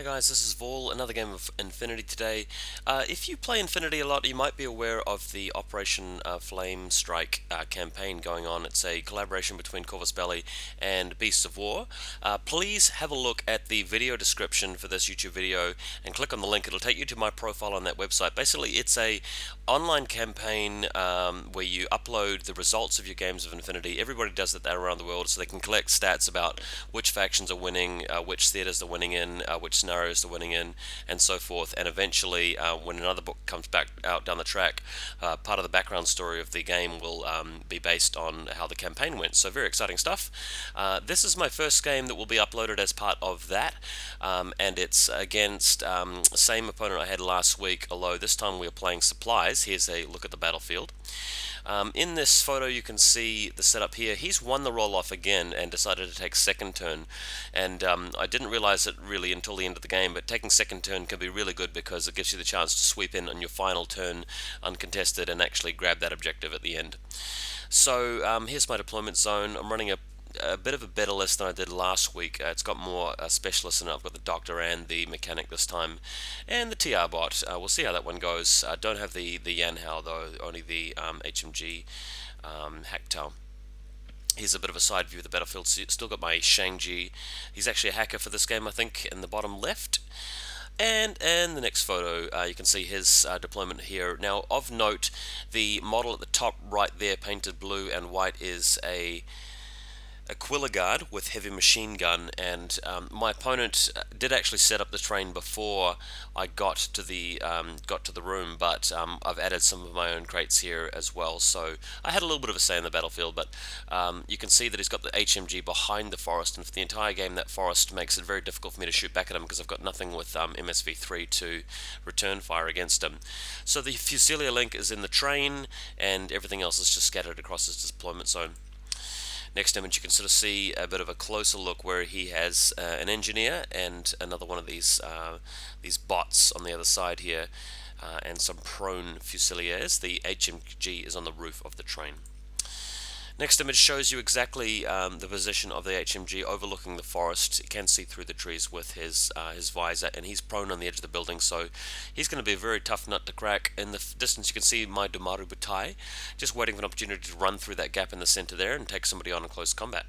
Hey guys, this is Vol, another game of Infinity today. If you play Infinity a lot, you might be aware of the Operation Flamestrike campaign going on. It's a collaboration between Corvus Belli and Beasts of War. Please have a look at the video description for this YouTube video and click on the link. It'll take you to my profile on that website. Basically, it's a online campaign where you upload the results of your games of Infinity. Everybody does it around the world, so they can collect stats about which factions are winning, which theaters they're winning in, which scenarios they're winning in, and so forth. And eventually, when another book comes back out down the track, part of the background story of the game will be based on how the campaign went. So very exciting stuff. This is my first game that will be uploaded as part of that, and it's against the same opponent I had last week, although this time we are playing supplies. Here's a look at the battlefield. In this photo you can see the setup here. He's won the roll-off again and decided to take second turn, and I didn't realize it really until the end of the game, but taking second turn can be really good because it gives you the chance to sweep in on your final turn uncontested and actually grab that objective at the end. So here's my deployment zone. I'm running a bit of a better list than I did last week. It's got more specialists in it. I've got the doctor and the mechanic this time, and the TR bot. We'll see how that one goes. Don't have the Yanhao though, only the HMG Hacktail. Here's a bit of a side view of the battlefield. Still got my Shang-Chi. He's actually a hacker for this game, I think, in the bottom left. And the next photo, you can see his deployment here. Now, of note, the model at the top right there, painted blue and white, is a Aquila Guard with heavy machine gun, and my opponent did actually set up the train before I got to the room, but I've added some of my own crates here as well, so I had a little bit of a say in the battlefield. But you can see that he's got the HMG behind the forest, and for the entire game that forest makes it very difficult for me to shoot back at him because I've got nothing with MSV3 to return fire against him. So the Fusilia link is in the train, and everything else is just scattered across his deployment zone. Next image you can sort of see a bit of a closer look where he has an engineer and another one of these bots on the other side here, and some prone fusiliers. The HMG is on the roof of the train. Next image shows you exactly the position of the HMG overlooking the forest. You can see through the trees with his visor, and he's prone on the edge of the building, so he's going to be a very tough nut to crack. In the distance you can see my Domaru Butai, just waiting for an opportunity to run through that gap in the center there and take somebody on in close combat.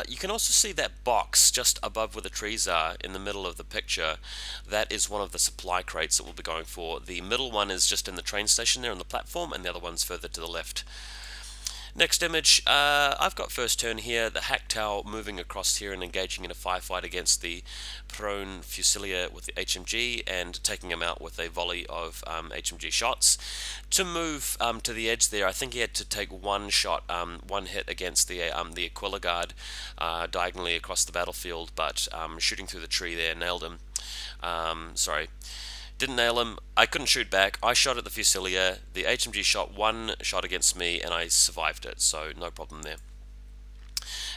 You can also see that box just above where the trees are in the middle of the picture. That is one of the supply crates that we'll be going for. The middle one is just in the train station there on the platform, and the other one's further to the left. Next image, I've got first turn here, the Hacktail moving across here and engaging in a firefight against the prone Fusilier with the HMG and taking him out with a volley of HMG shots. To move to the edge there, I think he had to take one shot, one hit against the Aquila Guard diagonally across the battlefield, but shooting through the tree there nailed him. Sorry. Didn't nail him. I couldn't shoot back. I shot at the Fusilier. The HMG shot one shot against me, and I survived it, so no problem there.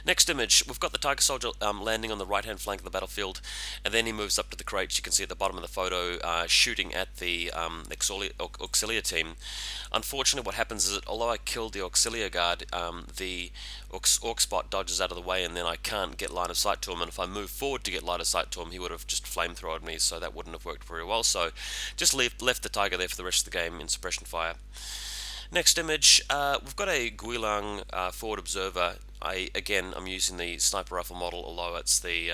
Next image, we've got the Tiger Soldier landing on the right-hand flank of the battlefield, and then he moves up to the crates. You can see at the bottom of the photo, shooting at the Auxilia team. Unfortunately, what happens is that although I killed the Auxilia Guard, the Orc bot dodges out of the way, and then I can't get line of sight to him, and if I move forward to get line of sight to him, he would have just flamethrowed me, so that wouldn't have worked very well. So just left the Tiger there for the rest of the game in suppression fire. Next image, we've got a Guilang forward observer. I'm using the sniper rifle model, although it's the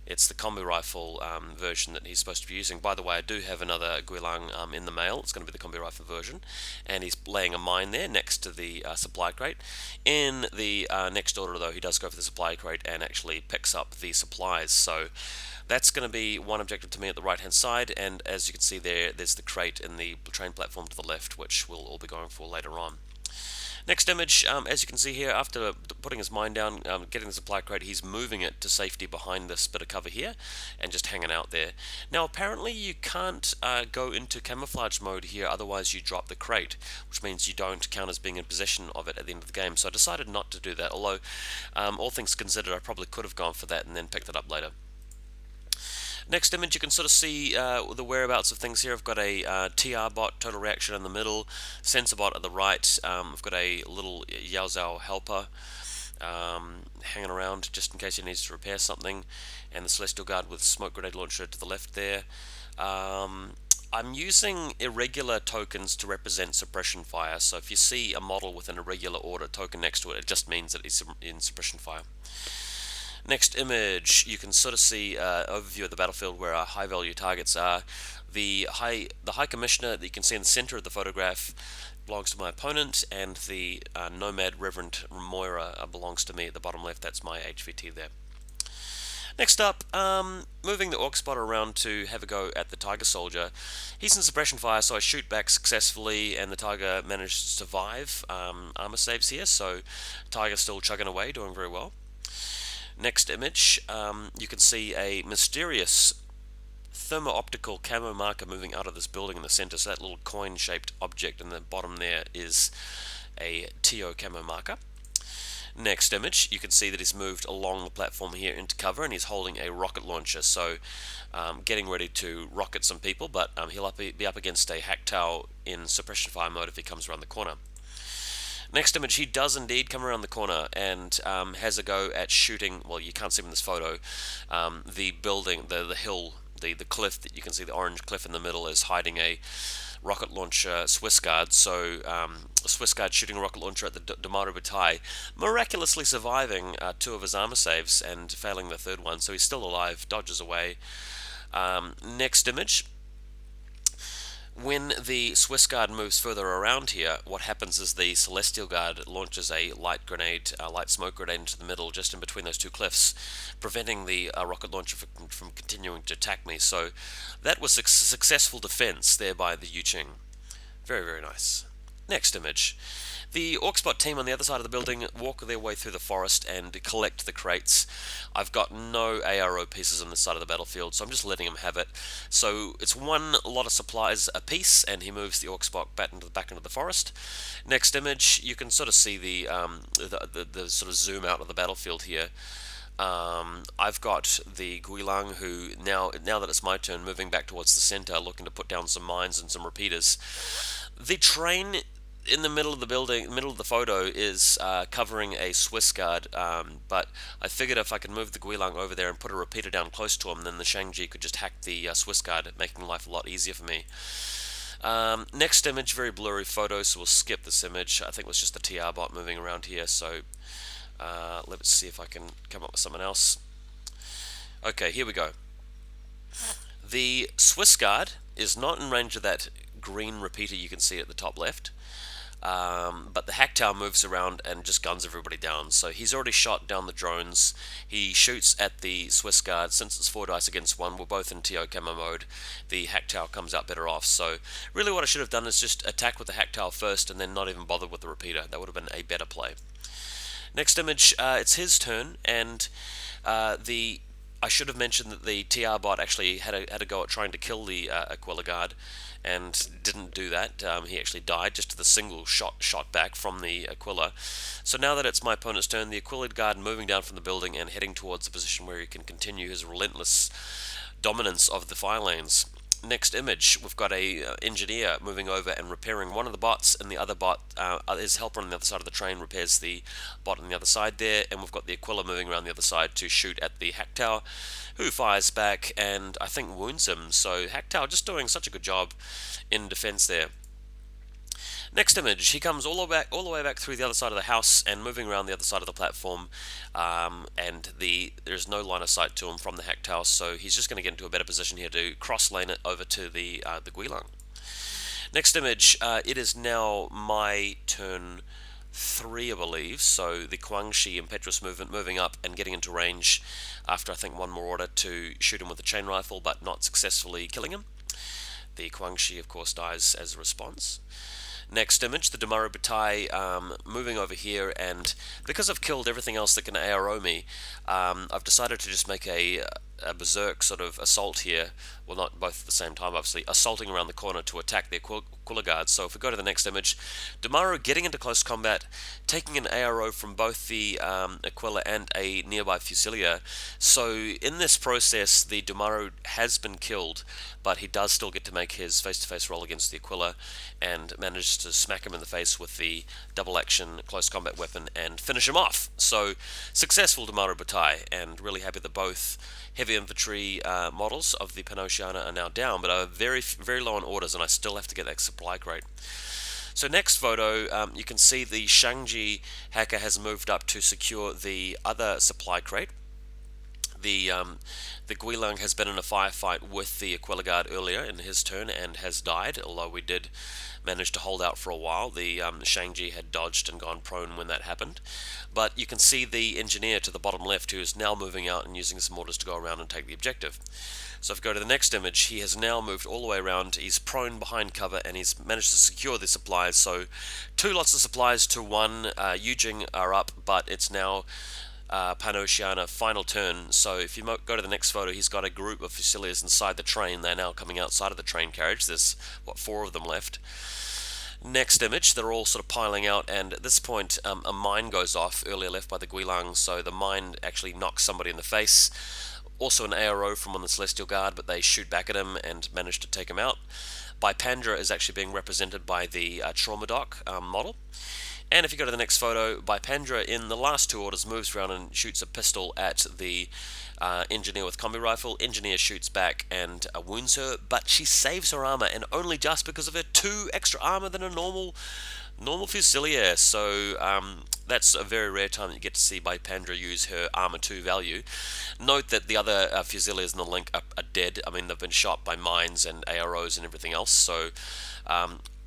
combi rifle version that he's supposed to be using. By the way, I do have another Guilang in the mail. It's going to be the combi rifle version, and he's laying a mine there next to the supply crate. In the next order, though, he does go for the supply crate and actually picks up the supplies. So that's going to be one objective to me at the right hand side, and as you can see there's the crate in the train platform to the left, which we'll all be going for later on. Next image, as you can see here, after putting his mine down, getting the supply crate, he's moving it to safety behind this bit of cover here and just hanging out there. Now apparently you can't go into camouflage mode here, otherwise you drop the crate, which means you don't count as being in possession of it at the end of the game. So I decided not to do that, although all things considered I probably could have gone for that and then picked it up later. Next image, you can sort of see the whereabouts of things here. I've got a TR bot, total reaction in the middle, sensor bot at the right. I've got a little Yao Zhao helper, hanging around just in case he needs to repair something, and the Celestial Guard with smoke grenade launcher to the left there. I'm using irregular tokens to represent suppression fire, so if you see a model with an irregular order token next to it, it just means that it's in suppression fire. Next image, you can sort of see an overview of the battlefield where our high value targets are. The High Commissioner that you can see in the center of the photograph belongs to my opponent, and the Nomad Reverend Moira belongs to me at the bottom left. That's my HVT there. Next up, moving the Orc Spotter around to have a go at the Tiger Soldier. He's in suppression fire, so I shoot back successfully, and the Tiger manages to survive armor saves here, so Tiger's still chugging away, doing very well. Next image, you can see a mysterious thermo-optical camo marker moving out of this building in the center, so that little coin-shaped object in the bottom there is a TO camo marker. Next image, you can see that he's moved along the platform here into cover, and he's holding a rocket launcher, so getting ready to rocket some people, but he'll be up against a Hacktail in suppression fire mode if he comes around the corner. Next image, he does indeed come around the corner and has a go at shooting, well, you can't see him in this photo, the building, the hill, the cliff that you can see, the orange cliff in the middle, is hiding a rocket launcher Swiss Guard, so a Swiss Guard shooting a rocket launcher at the Damaru Bataille, miraculously surviving 2 of his armor saves and failing the 3rd one, so he's still alive, dodges away. Next image, when the Swiss Guard moves further around here, what happens is the Celestial Guard launches a light smoke grenade into the middle, just in between those 2 cliffs, preventing the rocket launcher from continuing to attack me. So that was a successful defense there by the Yuqing. Very, very nice. Next image. The Orcspot team on the other side of the building walk their way through the forest and collect the crates. I've got no ARO pieces on this side of the battlefield, so I'm just letting them have it. So it's one lot of supplies a piece, and he moves the Orcspot back into the forest. Next image, you can sort of see the sort of zoom out of the battlefield here. I've got the Guilang, who now that it's my turn, moving back towards the center, looking to put down some mines and some repeaters. The train in the middle of the building, middle of the photo, is covering a Swiss Guard, but I figured if I could move the Guilang over there and put a repeater down close to him, then the Shang-Chi could just hack the Swiss Guard, making life a lot easier for me. Next image, very blurry photo, so we'll skip this image. I think it was just the TR bot moving around here, so let's see if I can come up with someone else. Okay, here we go. The Swiss Guard is not in range of that green repeater you can see at the top left, but the Hacktail moves around and just guns everybody down. So he's already shot down the drones. He shoots at the Swiss Guard. Since it's 4 dice against 1, we're both in TO camo mode, the Hacktail comes out better off. So really what I should have done is just attack with the Hacktail first and then not even bother with the repeater. That would have been a better play. Next image, it's his turn, and I should have mentioned that the TR bot actually had a go at trying to kill the Aquila Guard, and didn't do that. He actually died just to the single shot back from the Aquila. So now that it's my opponent's turn, the Aquila Guard moving down from the building and heading towards a position where he can continue his relentless dominance of the fire lanes. Next image, we've got a engineer moving over and repairing one of the bots, and the other bot, his helper on the other side of the train, repairs the bot on the other side there, and we've got the Aquila moving around the other side to shoot at the Hacktail, who fires back and I think wounds him. So Hacktail just doing such a good job in defense there. Next image, he comes all the way back through the other side of the house and moving around the other side of the platform, and there's no line of sight to him from the Hacktail, so he's just going to get into a better position here to cross lane it over to the Guilang. Next image, it is now my turn 3, I believe, so the Guangxi impetuous movement moving up and getting into range after I think one more order to shoot him with a chain rifle, but not successfully killing him. The Guangxi, of course, dies as a response. Next image, the Damaru Bataille moving over here, and because I've killed everything else that can ARO me, I've decided to just make a a berserk sort of assault here. Well, not both at the same time, obviously, assaulting around the corner to attack the Aquila guards. So if we go to the next image, Damaru getting into close combat, taking an ARO from both the Aquila and a nearby Fusilier. So in this process, the Damaru has been killed, but he does still get to make his face-to-face roll against the Aquila, and manages to smack him in the face with the double action close combat weapon and finish him off. So successful Damaru Butai, and really happy that both heavy infantry models of the PanO are now down, but are very low on orders, and I still have to get that supply crate. So next photo, you can see the Shangji hacker has moved up to secure the other supply crate. The Guilang has been in a firefight with the Aquila Guard earlier in his turn and has died, although we did manage to hold out for a while. The Shangji had dodged and gone prone when that happened. But you can see the engineer to the bottom left, who is now moving out and using some orders to go around and take the objective. So if we go to the next image, he has now moved all the way around. He's prone behind cover and he's managed to secure the supplies. So 2 lots of supplies to 1. Yujing are up, but it's now PanO final turn. So if you go to the next photo, he's got a group of Fusiliers inside the train. They're now coming outside of the train carriage. There's, 4 of them left. Next image, they're all sort of piling out, and at this point a mine goes off, earlier left by the Guilang, so the mine actually knocks somebody in the face. Also an ARO from on the Celestial Guard, but they shoot back at him and manage to take him out. Bipandra is actually being represented by the Trauma Doc model. And if you go to the next photo, Bipandra in the last 2 orders moves around and shoots a pistol at the engineer with combi rifle. Engineer shoots back and wounds her, but she saves her armor, and only just because of her 2 extra armor than a normal Fusilier. So that's a very rare time that you get to see Bipandra use her armor 2 value. Note that the other Fusiliers in the link are dead. I mean, they've been shot by mines and AROs and everything else. So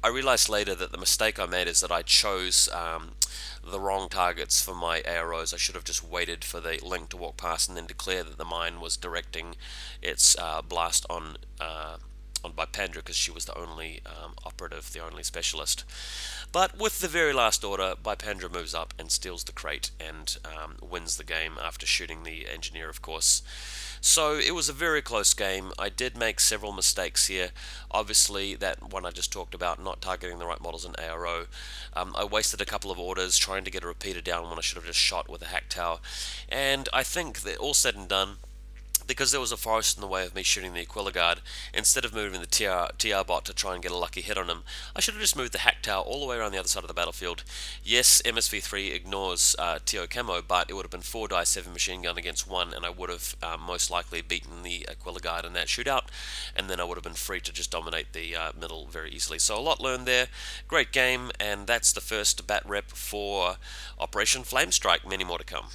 I realized later that the mistake I made is that I chose the wrong targets for my AROs. I should have just waited for the link to walk past and then declare that the mine was directing its blast on Bipandra, because she was the only operative, the only specialist. But with the very last order, Bipandra moves up and steals the crate and wins the game after shooting the engineer, of course. So it was a very close game. I did make several mistakes here. Obviously, that one I just talked about, not targeting the right models in ARO. I wasted a couple of orders trying to get a repeater down when I should have just shot with a hack tower. And I think that all said and done, because there was a forest in the way of me shooting the Aquila Guard, instead of moving the TR bot to try and get a lucky hit on him, I should have just moved the hack tower all the way around the other side of the battlefield. Yes, MSV3 ignores TO camo, but it would have been 4 die 7 machine gun against 1, and I would have most likely beaten the Aquila Guard in that shootout, and then I would have been free to just dominate the middle very easily. So a lot learned there. Great game, and that's the first bat rep for Operation Flamestrike. Many more to come.